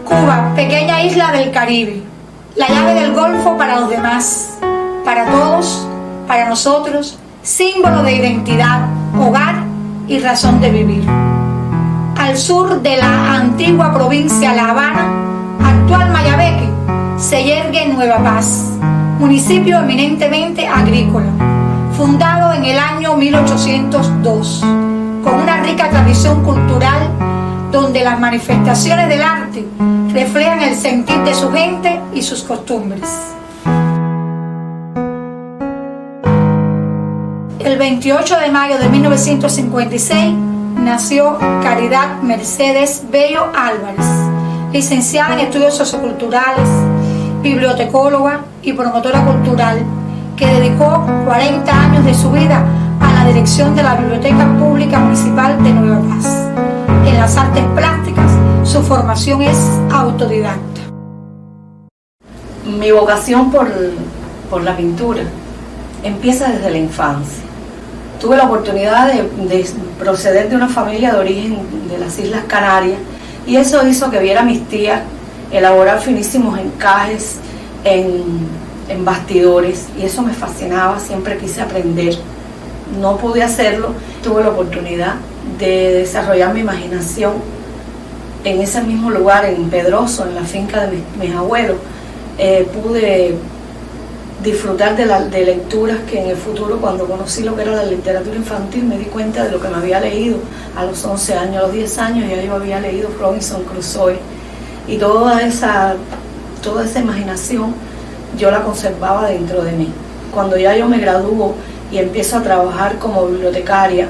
Cuba, pequeña isla del Caribe, la llave del Golfo para los demás, para todos, para nosotros, símbolo de identidad, hogar y razón de vivir. Al sur de la antigua provincia La Habana, actual Mayabeque, se yergue Nueva Paz, municipio eminentemente agrícola, fundado en el año 1802, con una rica tradición cultural donde las manifestaciones del arte reflejan el sentir de su gente y sus costumbres. El 28 de mayo de 1956 nació Caridad Mercedes Bello Álvarez, licenciada en estudios socioculturales, bibliotecóloga y promotora cultural, que dedicó 40 años de su vida a la dirección de la Biblioteca Pública Municipal de Nueva Paz. En las artes plásticas, su formación es autodidacta. Mi vocación por la pintura empieza desde la infancia. Tuve la oportunidad de proceder de una familia de origen de las Islas Canarias y eso hizo que viera a mis tías elaborar finísimos encajes en bastidores y eso me fascinaba, siempre quise aprender. No pude hacerlo, tuve la oportunidad de desarrollar mi imaginación en ese mismo lugar, en Pedroso, en la finca de mis abuelos. Pude disfrutar de lecturas que en el futuro, cuando conocí lo que era la literatura infantil, me di cuenta de lo que me había leído a los 11 años, a los 10 años ya yo había leído Robinson Crusoe y toda esa imaginación yo la conservaba dentro de mí. Cuando ya yo me gradúo y empiezo a trabajar como bibliotecaria,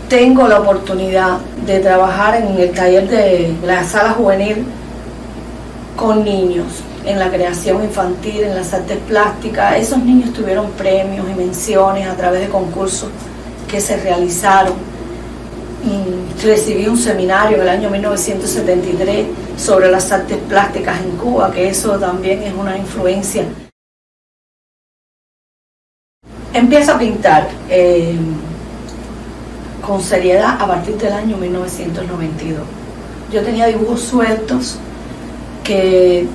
tengo la oportunidad de trabajar en el taller de la sala juvenil con niños, en la creación infantil, en las artes plásticas. Esos niños tuvieron premios y menciones a través de concursos que se realizaron. Recibí un seminario en el año 1973 sobre las artes plásticas en Cuba, que eso también es una influencia. Empiezo a pintar con seriedad a partir del año 1992. Yo tenía dibujos sueltos que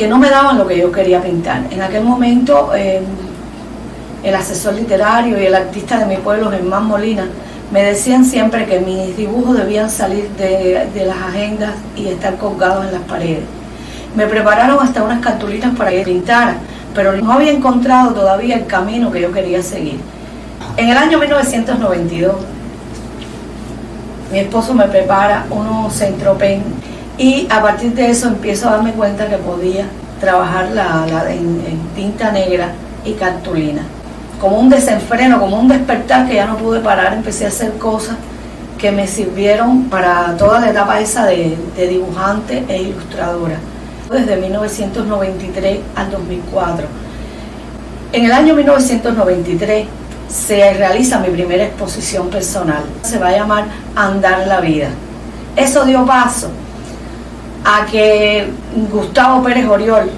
no me daban lo que yo quería pintar. En aquel momento el asesor literario y el artista de mi pueblo, Germán Molina, me decían siempre que mis dibujos debían salir de las agendas y estar colgados en las paredes. Me prepararon hasta unas cartulinas para que pintara, pero no había encontrado todavía el camino que yo quería seguir. En el año 1992, mi esposo me prepara unos Centropen y a partir de eso empiezo a darme cuenta que podía trabajar en tinta negra y cartulina. Como un desenfreno, como un despertar que ya no pude parar, empecé a hacer cosas que me sirvieron para toda la etapa esa de dibujante e ilustradora, desde 1993 al 2004. En el año 1993 se realiza mi primera exposición personal, se va a llamar Andar la Vida. Eso dio paso a que Gustavo Pérez Oriol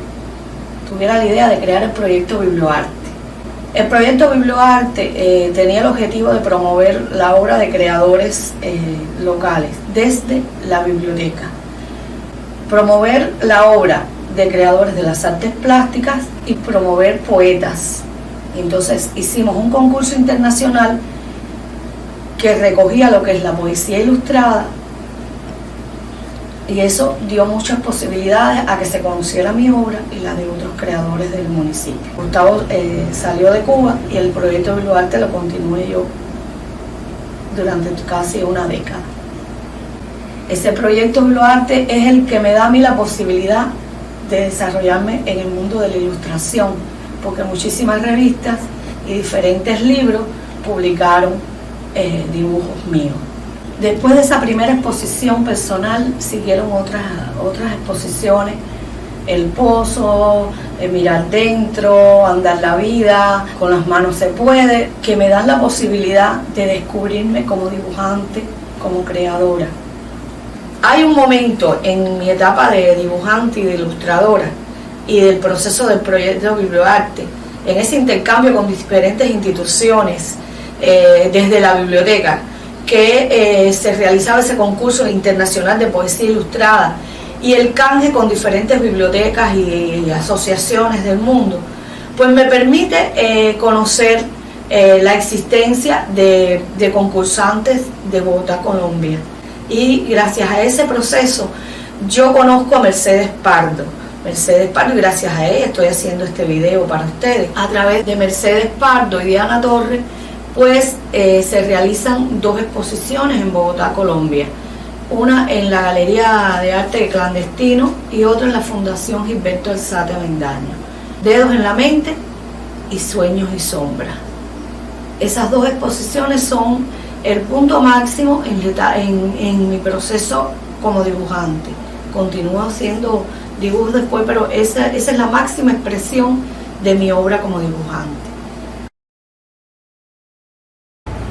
tuviera la idea de crear el proyecto Biblioarte. El proyecto Biblioarte tenía el objetivo de promover la obra de creadores locales desde la biblioteca, promover la obra de creadores de las artes plásticas y promover poetas. Entonces hicimos un concurso internacional que recogía lo que es la poesía ilustrada y eso dio muchas posibilidades a que se conociera mi obra y la de otros creadores del municipio. Gustavo salió de Cuba y el proyecto Biblioarte lo continué yo durante casi una década. Ese proyecto Biblioarte es el que me da a mí la posibilidad de desarrollarme en el mundo de la ilustración, porque muchísimas revistas y diferentes libros publicaron dibujos míos. Después de esa primera exposición personal siguieron otras exposiciones, El Pozo, Mirar Dentro, Andar la Vida, Con las manos se puede, que me dan la posibilidad de descubrirme como dibujante, como creadora. Hay un momento en mi etapa de dibujante y de ilustradora y del proceso del proyecto Biblioarte, en ese intercambio con diferentes instituciones, desde la biblioteca, que se realizaba ese concurso internacional de poesía ilustrada y el canje con diferentes bibliotecas y asociaciones del mundo, pues me permite conocer la existencia de concursantes de Bogotá, Colombia. Y gracias a ese proceso yo conozco a Mercedes Pardo, y gracias a ella estoy haciendo este video para ustedes. A través de Mercedes Pardo y Diana Torres, pues se realizan 2 exposiciones en Bogotá, Colombia. Una en la Galería de Arte Clandestino y otra en la Fundación Gilberto Alzate Avendaño. Dedos en la mente y Sueños y Sombras. Esas 2 exposiciones son el punto máximo en mi proceso como dibujante. Continúo haciendo dibujos después, pero esa es la máxima expresión de mi obra como dibujante.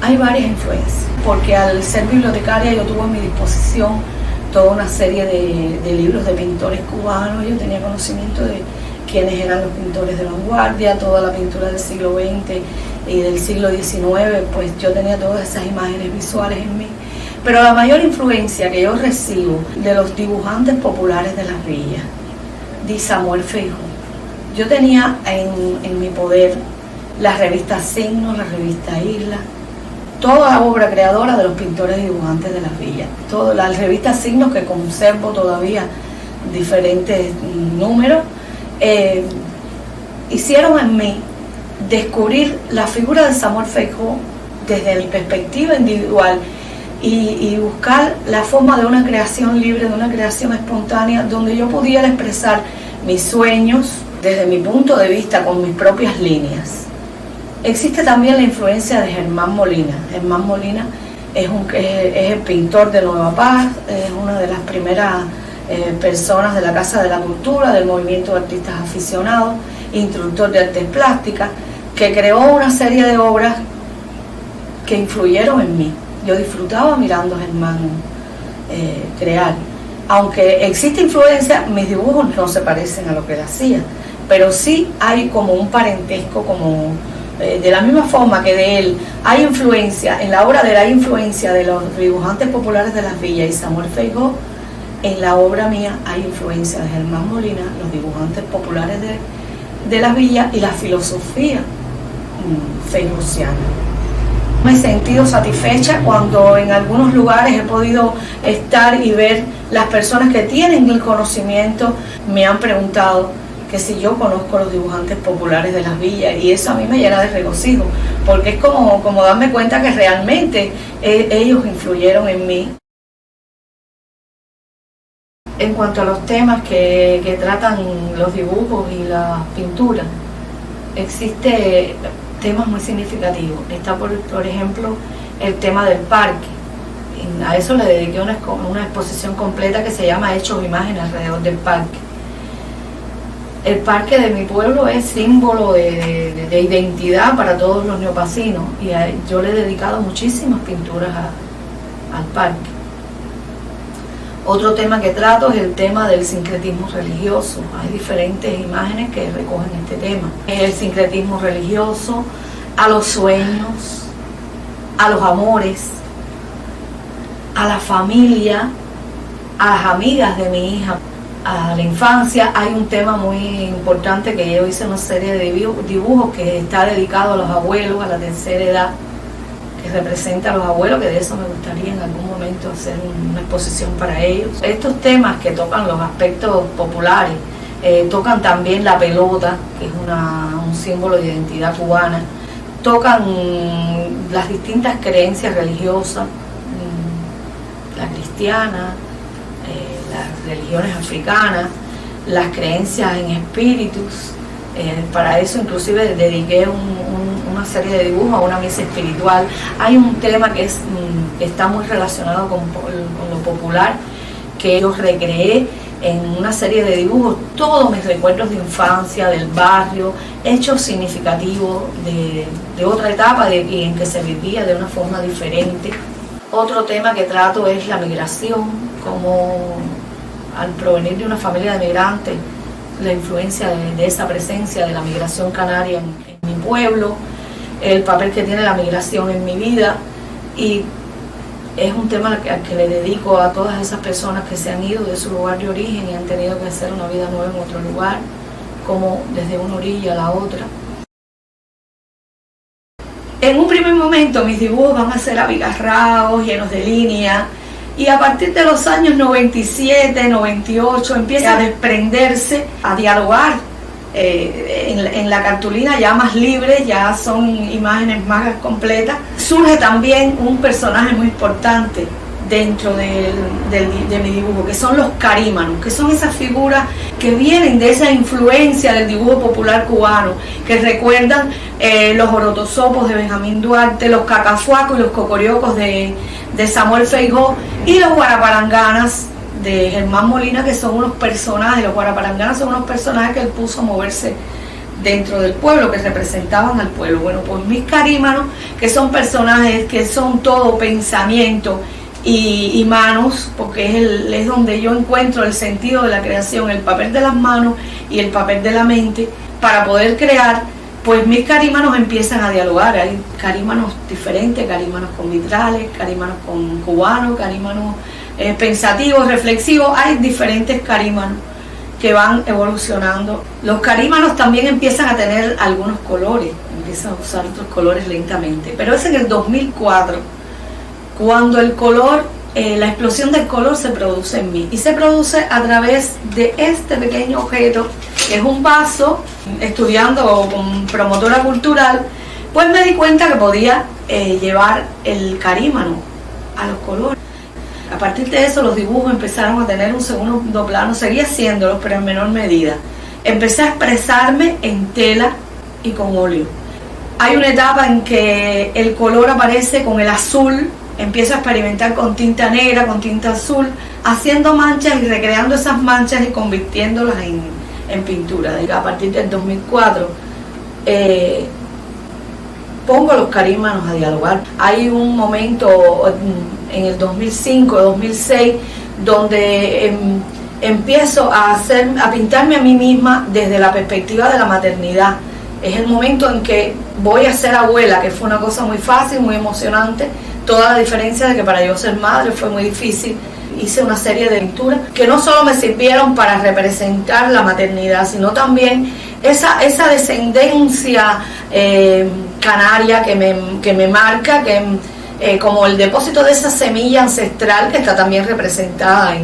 Hay varias influencias, porque al ser bibliotecaria yo tuve a mi disposición toda una serie de libros de pintores cubanos. Yo tenía conocimiento de quiénes eran los pintores de vanguardia, toda la pintura del siglo XX y del siglo XIX, pues yo tenía todas esas imágenes visuales en mí. Pero la mayor influencia que yo recibo de los dibujantes populares de las villas, de Samuel Feijó. Yo tenía en mi poder la revista Signos, la revista Isla, toda la obra creadora de los pintores y dibujantes de las villas. Toda la revista Signos, que conservo todavía diferentes números, hicieron en mí descubrir la figura de Samuel Feijó desde mi perspectiva individual y buscar la forma de una creación libre, de una creación espontánea, donde yo pudiera expresar mis sueños desde mi punto de vista, con mis propias líneas. Existe también la influencia de Germán Molina. Germán Molina es el pintor de Nueva Paz, es una de las primeras personas de la Casa de la Cultura, del movimiento de artistas aficionados, instructor de artes plásticas, que creó una serie de obras que influyeron en mí. Yo disfrutaba mirando a Germán crear. Aunque existe influencia, mis dibujos no se parecen a lo que él hacía, pero sí hay como un parentesco, como de la misma forma que de él hay influencia, en la obra de él hay influencia de los dibujantes populares de las villas y Samuel Feijó, en la obra mía hay influencia de Germán Molina, los dibujantes populares de las villas y la filosofía feijosiana. Me he sentido satisfecha cuando en algunos lugares he podido estar y ver las personas que tienen el conocimiento, me han preguntado que si yo conozco los dibujantes populares de las villas, y eso a mí me llena de regocijo, porque es como darme cuenta que realmente ellos influyeron en mí. En cuanto a los temas que tratan los dibujos y las pinturas, existe temas muy significativos. Está por ejemplo el tema del parque. A eso le dediqué una exposición completa que se llama Hechos e Imágenes alrededor del parque. El parque de mi pueblo es símbolo de identidad para todos los neopacinos y yo le he dedicado muchísimas pinturas al parque. Otro tema que trato es el tema del sincretismo religioso. Hay diferentes imágenes que recogen este tema. El sincretismo religioso, a los sueños, a los amores, a la familia, a las amigas de mi hija, a la infancia. Hay un tema muy importante que yo hice una serie de dibujos que está dedicado a los abuelos, a la tercera edad, que representa a los abuelos, que de eso me gustaría en algún momento hacer una exposición para ellos. Estos temas que tocan los aspectos populares, tocan también la pelota, que es un símbolo de identidad cubana, tocan las distintas creencias religiosas, la cristiana, las religiones africanas, las creencias en espíritus. Para eso inclusive dediqué una serie de dibujos a una misa espiritual. Hay un tema que está muy relacionado con lo popular, que yo recreé en una serie de dibujos todos mis recuerdos de infancia, del barrio, hechos significativos de otra etapa en que se vivía de una forma diferente. Otro tema que trato es la migración, como al provenir de una familia de migrantes, la influencia de esa presencia de la migración canaria en mi pueblo, el papel que tiene la migración en mi vida y Es un tema al que le dedico a todas esas personas que se han ido de su lugar de origen y han tenido que hacer una vida nueva en otro lugar, como desde una orilla a la otra. En un primer momento mis dibujos van a ser abigarrados, llenos de líneas, y a partir de los años 97, 98 empieza a desprenderse, a dialogar en la cartulina ya más libre, ya son imágenes más completas. Surge también un personaje muy importante dentro de mi dibujo, que son los carímanos, que son esas figuras que vienen de esa influencia del dibujo popular cubano, que recuerdan los orotosopos de Benjamín Duarte, los cacafuacos y los cocoriocos de Samuel Feijó, y los guaraparanganas de Germán Molina, que son unos personajes. Los guaraparanganas son unos personajes que él puso a moverse dentro del pueblo, que representaban al pueblo. Bueno, pues mis carímanos, que son personajes que son todo pensamiento y manos, porque es donde yo encuentro el sentido de la creación, el papel de las manos y el papel de la mente para poder crear. Pues mis carímanos empiezan a dialogar. Hay carímanos diferentes, carímanos con vitrales, carímanos con cubanos, carímanos pensativos, reflexivos. Hay diferentes carímanos que van evolucionando. Los carímanos también empiezan a tener algunos colores, empiezan a usar otros colores lentamente, pero es en el 2004 cuando el color, la explosión del color se produce en mí, y se produce a través de este pequeño objeto, que es un vaso. Estudiando con promotora cultural, pues me di cuenta que podía llevar el carímano a los colores. A partir de eso los dibujos empezaron a tener un segundo plano, seguía haciéndolos, pero en menor medida. Empecé a expresarme en tela y con óleo. Hay una etapa en que el color aparece con el azul, empiezo a experimentar con tinta negra, con tinta azul, haciendo manchas y recreando esas manchas y convirtiéndolas en pintura. A partir del 2004 pongo los carímanos a dialogar. Hay un momento en el 2005-2006 donde empiezo a pintarme a mí misma desde la perspectiva de la maternidad. Es el momento en que voy a ser abuela, que fue una cosa muy fácil, muy emocionante. Toda la diferencia de que para yo ser madre fue muy difícil. Hice una serie de pinturas que no solo me sirvieron para representar la maternidad, sino también esa descendencia canaria que me marca, como el depósito de esa semilla ancestral que está también representada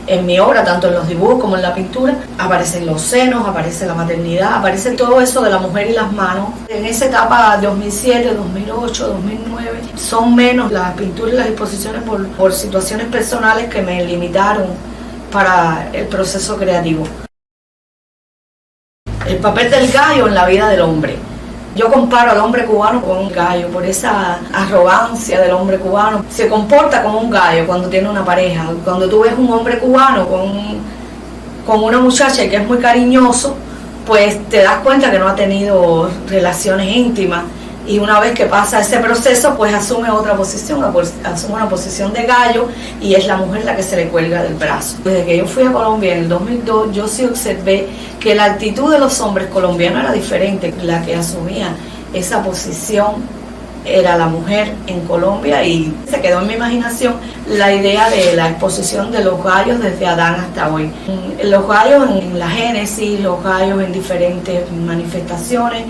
en mi obra, tanto en los dibujos como en la pintura. Aparecen los senos, aparece la maternidad, aparece todo eso de la mujer y las manos. En esa etapa 2007, 2008, 2009, son menos las pinturas y las exposiciones por situaciones personales que me limitaron para el proceso creativo. El papel del gallo en la vida del hombre. Yo comparo al hombre cubano con un gallo, por esa arrogancia del hombre cubano. Se comporta como un gallo cuando tiene una pareja. Cuando tú ves un hombre cubano con una muchacha que es muy cariñoso, pues te das cuenta que no ha tenido relaciones íntimas. Y una vez que pasa ese proceso, pues asume otra posición, asume una posición de gallo, y es la mujer la que se le cuelga del brazo. Desde que yo fui a Colombia en el 2002, yo sí observé que la actitud de los hombres colombianos era diferente. La que asumía esa posición era la mujer en Colombia, y se quedó en mi imaginación la idea de la exposición de los gallos desde Adán hasta hoy. Los gallos en la Génesis, los gallos en diferentes manifestaciones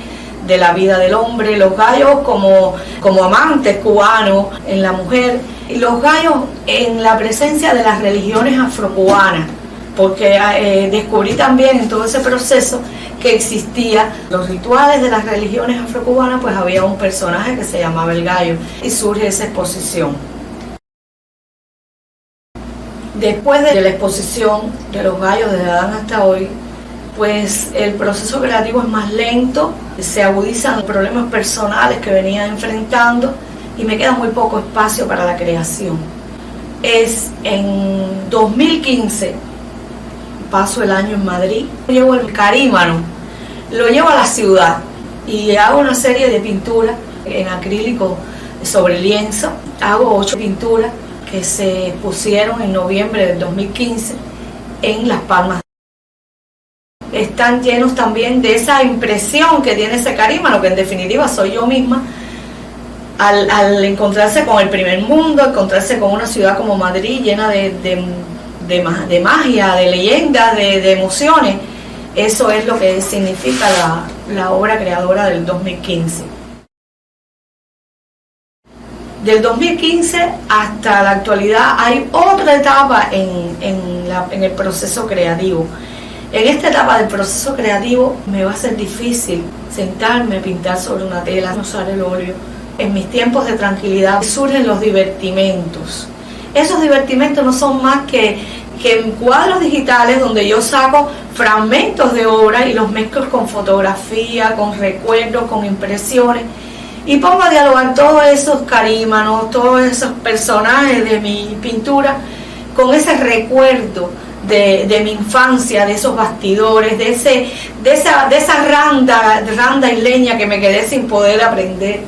de la vida del hombre, los gallos como amantes cubanos en la mujer, y los gallos en la presencia de las religiones afrocubanas, porque descubrí también en todo ese proceso que existía los rituales de las religiones afrocubanas. Pues había un personaje que se llamaba el gallo, y surge esa exposición. Después de la exposición de los gallos desde Adán hasta hoy, pues el proceso creativo es más lento, se agudizan los problemas personales que venía enfrentando y me queda muy poco espacio para la creación. Es en 2015, paso el año en Madrid, llevo el carímano, lo llevo a la ciudad y hago una serie de pinturas en acrílico sobre lienzo. Hago 8 pinturas que se pusieron en noviembre del 2015 en Las Palmas. Están llenos también de esa impresión que tiene ese carímano, que en definitiva soy yo misma, al encontrarse con el primer mundo, encontrarse con una ciudad como Madrid llena de magia, de leyendas, de emociones. Eso es lo que significa la obra creadora del 2015. Del 2015 hasta la actualidad hay otra etapa en el proceso creativo. En esta etapa del proceso creativo me va a ser difícil sentarme, pintar sobre una tela, usar el óleo. En mis tiempos de tranquilidad surgen los divertimentos. Esos divertimentos no son más que cuadros digitales donde yo saco fragmentos de obra y los mezclo con fotografía, con recuerdos, con impresiones, y pongo a dialogar todos esos carímanos, todos esos personajes de mi pintura con ese recuerdo de mi infancia, de esos bastidores, de esa randa isleña que me quedé sin poder aprender.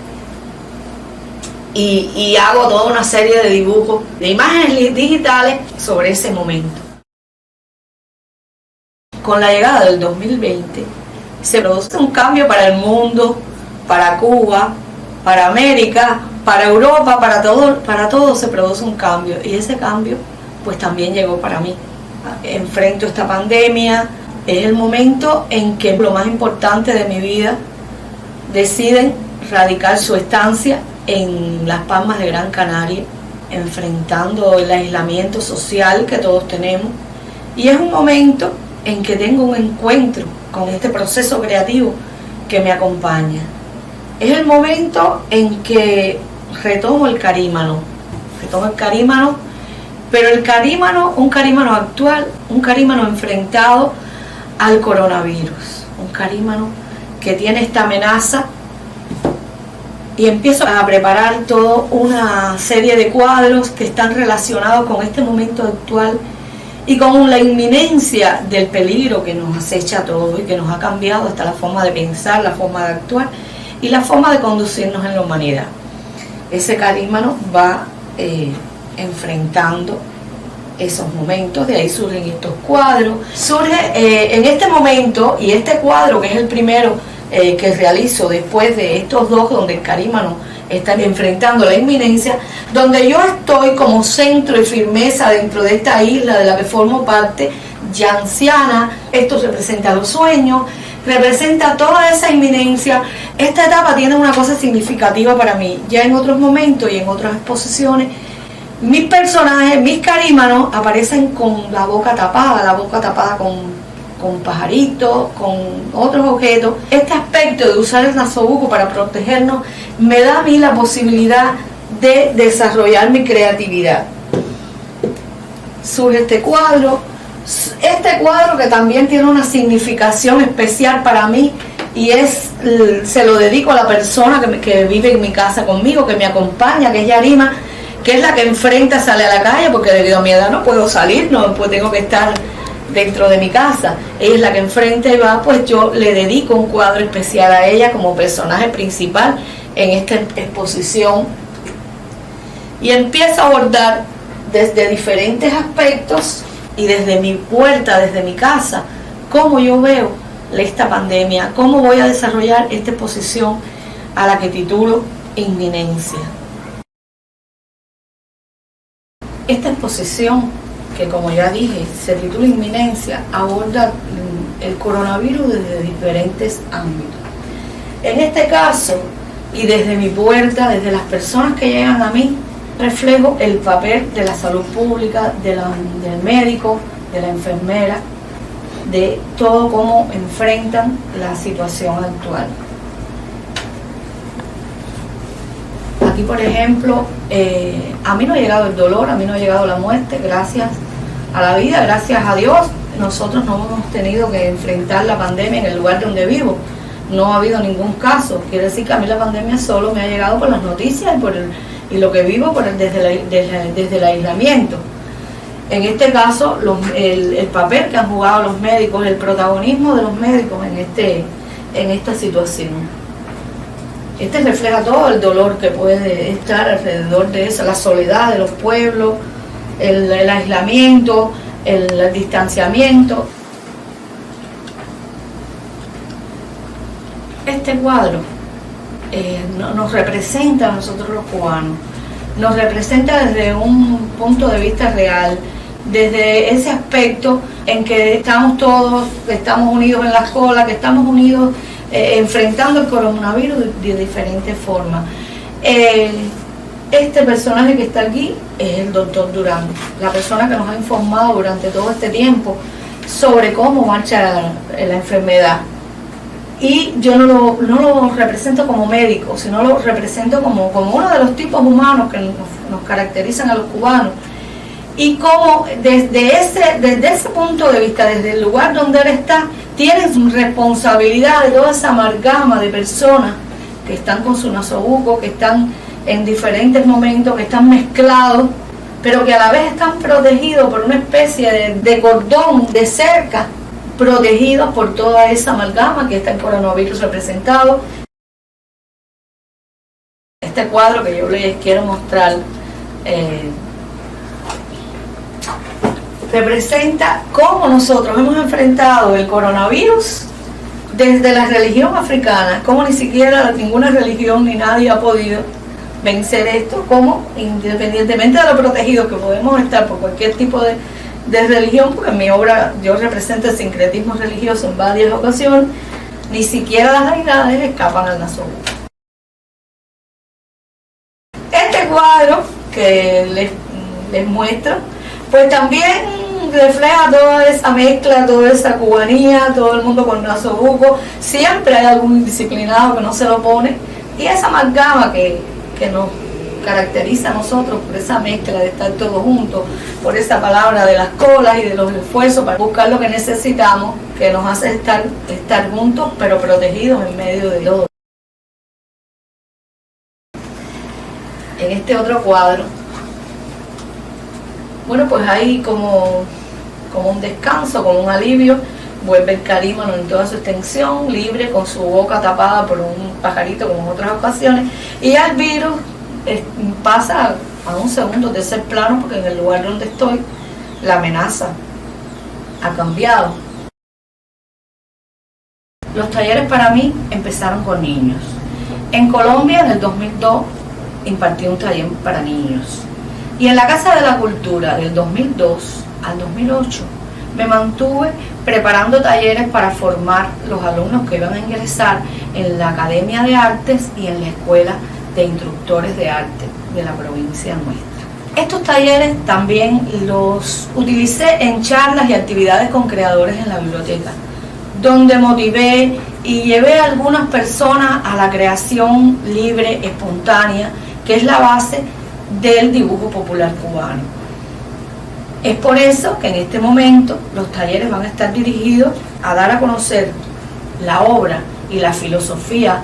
Y hago toda una serie de dibujos, de imágenes digitales sobre ese momento. Con la llegada del 2020 se produce un cambio para el mundo, para Cuba, para América, para Europa, para todo se produce un cambio, y ese cambio pues también llegó para mí. Enfrento esta pandemia, es el momento en que lo más importante de mi vida deciden radicar su estancia en Las Palmas de Gran Canaria, enfrentando el aislamiento social que todos tenemos, y es un momento en que tengo un encuentro con este proceso creativo que me acompaña. Es el momento en que retomo el carímano, pero el carímano, un carímano actual, un carímano enfrentado al coronavirus, un carímano que tiene esta amenaza. Y empiezo a preparar toda una serie de cuadros que están relacionados con este momento actual y con la inminencia del peligro que nos acecha a todos y que nos ha cambiado hasta la forma de pensar, la forma de actuar y la forma de conducirnos en la humanidad. Ese carímano va enfrentando esos momentos, de ahí surgen estos cuadros. Surge en este momento, y este cuadro que es el primero que realizo después de estos dos, donde el carímano está enfrentando la inminencia, donde yo estoy como centro y firmeza dentro de esta isla de la que formo parte, ya anciana. Esto representa los sueños, representa toda esa inminencia. Esta etapa tiene una cosa significativa para mí. Ya en otros momentos y en otras exposiciones, mis personajes, mis carímanos aparecen con la boca tapada con pajaritos, con otros objetos. Este aspecto de usar el nasobuco para protegernos me da a mí la posibilidad de desarrollar mi creatividad. Surge este cuadro que también tiene una significación especial para mí, y se lo dedico a la persona que vive en mi casa conmigo, que me acompaña, que es Yarima, que es la que enfrenta, sale a la calle, porque debido a mi edad no puedo salir, pues tengo que estar dentro de mi casa. Ella es la que enfrenta y va, pues yo le dedico un cuadro especial a ella como personaje principal en esta exposición, y empiezo a abordar desde diferentes aspectos y desde mi puerta, desde mi casa, cómo yo veo esta pandemia, cómo voy a desarrollar esta exposición a la que titulo Inminencia. Esta exposición, que como ya dije, se titula Inminencia, aborda el coronavirus desde diferentes ámbitos. En este caso, y desde mi puerta, desde las personas que llegan a mí, reflejo el papel de la salud pública, del médico, de la enfermera, de todo cómo enfrentan la situación actual. Aquí, por ejemplo, a mí no ha llegado el dolor, a mí no ha llegado la muerte, gracias a la vida, gracias a Dios. Nosotros no hemos tenido que enfrentar la pandemia en el lugar donde vivo. No ha habido ningún caso. Quiere decir que a mí la pandemia solo me ha llegado por las noticias y lo que vivo desde el aislamiento. En este caso, el papel que han jugado los médicos, el protagonismo de los médicos en esta situación. Refleja todo el dolor que puede estar alrededor de eso, la soledad de los pueblos, el aislamiento, el distanciamiento. Este cuadro nos representa a nosotros los cubanos, nos representa desde un punto de vista real, desde ese aspecto en que estamos todos, estamos unidos en las colas, que estamos unidos enfrentando el coronavirus de diferentes formas. Este personaje que está aquí es el doctor Durán, la persona que nos ha informado durante todo este tiempo sobre cómo marcha la enfermedad. Y yo no lo represento como médico, sino lo represento como uno de los tipos humanos que nos caracterizan a los cubanos. Y cómo desde ese punto de vista, desde el lugar donde él está, tiene responsabilidad de toda esa amalgama de personas que están con su nasobuco, que están en diferentes momentos, que están mezclados, pero que a la vez están protegidos por una especie de cordón, de cerca, protegidos por toda esa amalgama que está el coronavirus representado. Este cuadro que yo les quiero mostrar representa cómo nosotros hemos enfrentado el coronavirus desde la religión africana, cómo ni siquiera ninguna religión ni nadie ha podido vencer esto, como independientemente de lo protegidos que podemos estar por cualquier tipo de religión, porque en mi obra yo represento el sincretismo religioso en varias ocasiones, ni siquiera las deidades escapan al nasobuco. Este cuadro que les muestro, pues también refleja toda esa mezcla, toda esa cubanía, todo el mundo con nasobuco. Siempre hay algún indisciplinado que no se lo pone, y esa amalgama que nos caracteriza a nosotros por esa mezcla de estar todos juntos, por esa palabra de las colas y de los esfuerzos para buscar lo que necesitamos, que nos hace estar juntos pero protegidos en medio de todo. En este otro cuadro, bueno, pues hay como un descanso, como un alivio. Vuelve el carímano en toda su extensión, libre, con su boca tapada por un pajarito como en otras ocasiones, y el virus pasa a un segundo, tercer plano, porque en el lugar donde estoy la amenaza ha cambiado. Los talleres para mí empezaron con niños. En Colombia, en el 2002, impartí un taller para niños. Y en la Casa de la Cultura, del 2002 al 2008, me mantuve preparando talleres para formar los alumnos que iban a ingresar en la Academia de Artes y en la Escuela de Instructores de Arte de la provincia nuestra. Estos talleres también los utilicé en charlas y actividades con creadores en la biblioteca, donde motivé y llevé a algunas personas a la creación libre, espontánea, que es la base del dibujo popular cubano. Es por eso que en este momento los talleres van a estar dirigidos a dar a conocer la obra y la filosofía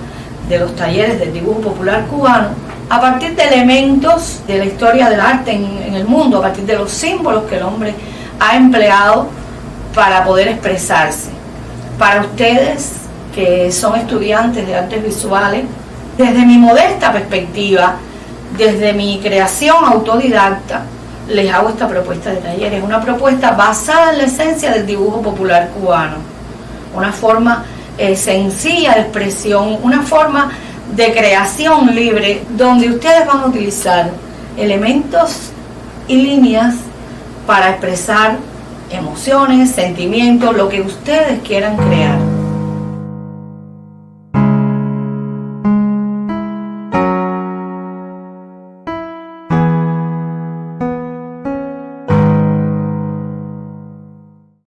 de los talleres del dibujo popular cubano a partir de elementos de la historia del arte en el mundo, a partir de los símbolos que el hombre ha empleado para poder expresarse. Para ustedes que son estudiantes de artes visuales, desde mi modesta perspectiva, desde mi creación autodidacta, les hago esta propuesta de taller. Es una propuesta basada en la esencia del dibujo popular cubano, una forma sencilla de expresión, una forma de creación libre, donde ustedes van a utilizar elementos y líneas para expresar emociones, sentimientos, lo que ustedes quieran crear.